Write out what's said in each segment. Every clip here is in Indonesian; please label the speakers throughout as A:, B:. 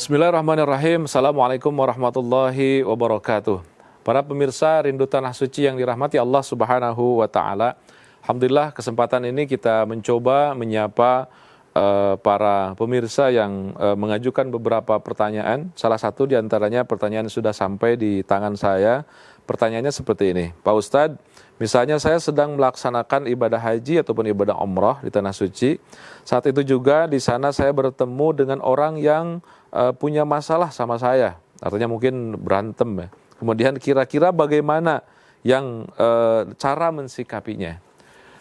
A: Bismillahirrahmanirrahim. Assalamualaikum warahmatullahi wabarakatuh. Para pemirsa Rindu Tanah Suci yang dirahmati Allah Subhanahu wa Ta'ala, alhamdulillah kesempatan ini kita mencoba menyapa para pemirsa yang mengajukan beberapa pertanyaan. Salah satu diantaranya pertanyaan sudah sampai di tangan saya. Pertanyaannya seperti ini, Pak Ustadz, misalnya saya sedang melaksanakan ibadah haji ataupun ibadah umrah di Tanah Suci. Saat itu juga di sana saya bertemu dengan orang yang punya masalah sama saya. Artinya mungkin berantem ya. Kemudian kira-kira bagaimana yang cara mensikapinya.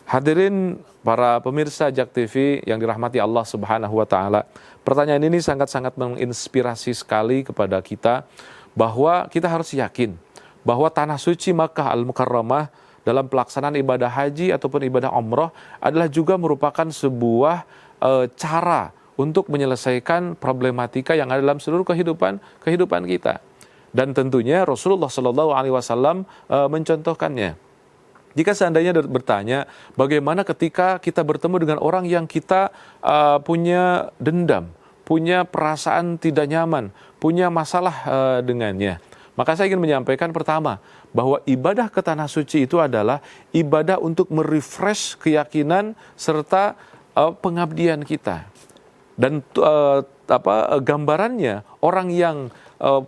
A: Hadirin para pemirsa JAK TV yang dirahmati Allah Subhanahu wa Ta'ala. Pertanyaan ini sangat-sangat menginspirasi sekali kepada kita bahwa kita harus yakin bahwa Tanah Suci Makkah Al-Mukarramah dalam pelaksanaan ibadah haji ataupun ibadah umrah adalah juga merupakan sebuah cara untuk menyelesaikan problematika yang ada dalam seluruh kehidupan kita. Dan tentunya Rasulullah SAW mencontohkannya. Jika seandainya bertanya, bagaimana ketika kita bertemu dengan orang yang kita punya dendam, punya perasaan tidak nyaman, punya masalah dengannya. Maka saya ingin menyampaikan pertama, bahwa ibadah ke Tanah Suci itu adalah ibadah untuk merefresh keyakinan serta pengabdian kita. Dan gambarannya orang yang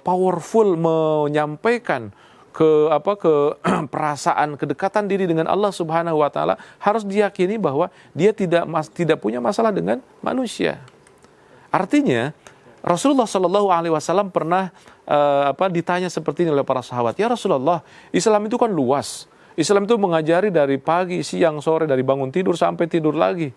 A: powerful menyampaikan ke perasaan kedekatan diri dengan Allah Subhanahu wa Ta'ala harus diyakini bahwa dia tidak punya masalah dengan manusia. Artinya Rasulullah SAW pernah ditanya seperti ini oleh para sahabat, ya Rasulullah, Islam itu kan luas. Islam itu mengajari dari pagi, siang, sore, dari bangun tidur sampai tidur lagi.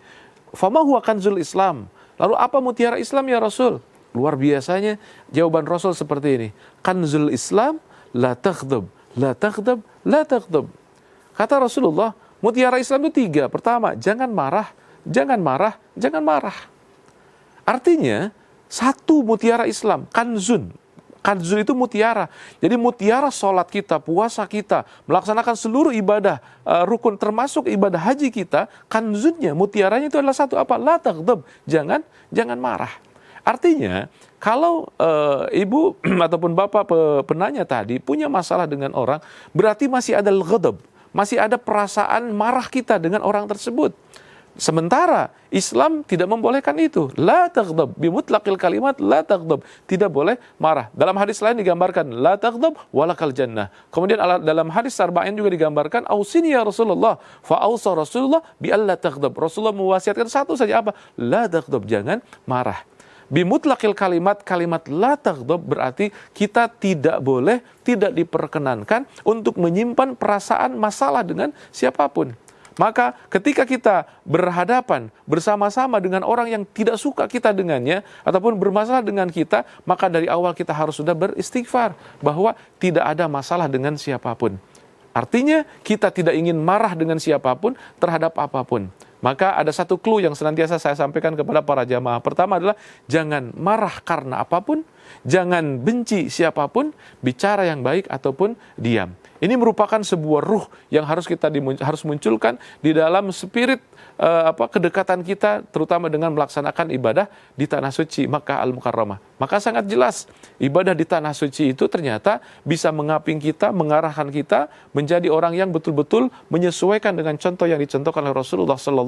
A: Fama huwa kanzul Islam. Lalu apa mutiara Islam ya Rasul? Luar biasanya jawaban Rasul seperti ini. Kanzul Islam la taghdab, la taghdab, la taghdab. Kata Rasulullah, mutiara Islam itu 3. Pertama, jangan marah, jangan marah, jangan marah. Artinya, 1 mutiara Islam, kanzun. Kanzun itu mutiara. Jadi mutiara sholat kita, puasa kita, melaksanakan seluruh ibadah rukun termasuk ibadah haji kita, kanzunnya, mutiaranya itu adalah 1 apa? La taghdab, jangan marah. Artinya, kalau ibu ataupun bapak penanya tadi punya masalah dengan orang, berarti masih ada ghadab, masih ada perasaan marah kita dengan orang tersebut. Sementara Islam tidak membolehkan itu. La taghdab, bimutlaqil kalimat la taghdab, tidak boleh marah. Dalam hadis lain digambarkan la taghdab walakal jannah. Kemudian dalam hadis Arba'in juga digambarkan ausini ya Rasulullah, fa ausa Rasulullah bi alla taghdab. Rasulullah mewasiatkan 1 saja apa? La taghdab, jangan marah. Bimutlaqil kalimat la taghdab berarti kita tidak boleh, tidak diperkenankan untuk menyimpan perasaan masalah dengan siapapun. Maka ketika kita berhadapan bersama-sama dengan orang yang tidak suka kita dengannya ataupun bermasalah dengan kita, maka dari awal kita harus sudah beristighfar bahwa tidak ada masalah dengan siapapun. Artinya kita tidak ingin marah dengan siapapun terhadap apapun. Maka ada 1 clue yang senantiasa saya sampaikan kepada para jamaah. Pertama adalah jangan marah karena apapun, jangan benci siapapun, bicara yang baik ataupun diam. Ini merupakan sebuah ruh yang harus munculkan di dalam spirit kedekatan kita, terutama dengan melaksanakan ibadah di Tanah Suci Makkah Al-Mukarramah. Maka sangat jelas ibadah di Tanah Suci itu ternyata bisa mengaping kita, mengarahkan kita menjadi orang yang betul-betul menyesuaikan dengan contoh yang dicontohkan oleh Rasulullah SAW.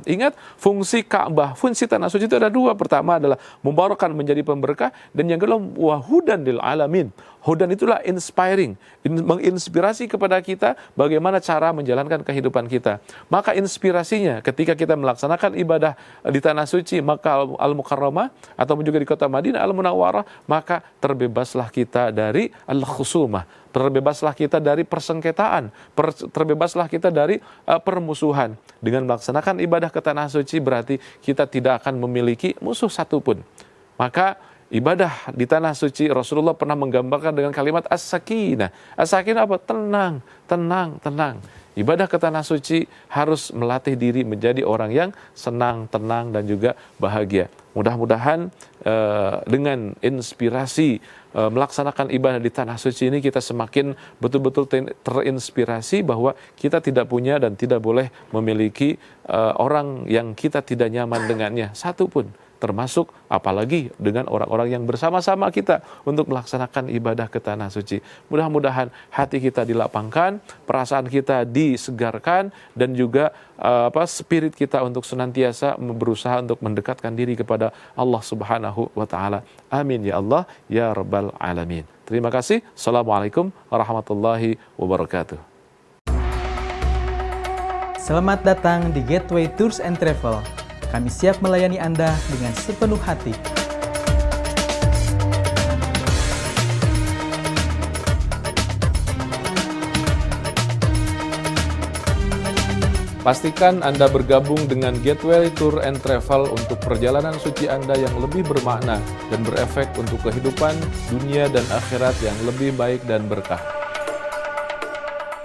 A: Ingat, fungsi Ka'bah, fungsi Tanah Suci itu ada 2. Pertama adalah membarakkan, menjadi pemberkah, dan yang kedua wahudan lil alamin. Hudan itulah inspiring, menginspirasi kepada kita bagaimana cara menjalankan kehidupan kita. Maka inspirasinya ketika kita melaksanakan ibadah di Tanah Suci Makkah Al-Mukarramah ataupun juga di kota Madinah Al-Munawwarah, maka terbebaslah kita dari al-khusumah, terbebaslah kita dari persengketaan, terbebaslah kita dari permusuhan. Dengan melaksanakan ibadah ke Tanah Suci berarti kita tidak akan memiliki musuh satupun. Maka ibadah di Tanah Suci Rasulullah pernah menggambarkan dengan kalimat as-sakinah. As-sakinah apa? Tenang, tenang, tenang. Ibadah ke Tanah Suci harus melatih diri menjadi orang yang senang, tenang, dan juga bahagia. Mudah-mudahan dengan inspirasi melaksanakan ibadah di Tanah Suci ini kita semakin betul-betul terinspirasi bahwa kita tidak punya dan tidak boleh memiliki orang yang kita tidak nyaman dengannya satupun. termasuk apalagi dengan orang-orang yang bersama-sama kita untuk melaksanakan ibadah ke tanah suci. Mudah-mudahan hati kita dilapangkan, perasaan kita disegarkan, dan juga spirit kita untuk senantiasa berusaha untuk mendekatkan diri kepada Allah Subhanahu wa taala. Amin ya Allah ya rabbal alamin. Terima kasih. Assalamualaikum warahmatullahi wabarakatuh.
B: Selamat datang di Gateway Tours and Travel. Kami siap melayani Anda dengan sepenuh hati.
A: Pastikan Anda bergabung dengan Gateway Tour and Travel untuk perjalanan suci Anda yang lebih bermakna dan berefek untuk kehidupan dunia dan akhirat yang lebih baik dan berkah.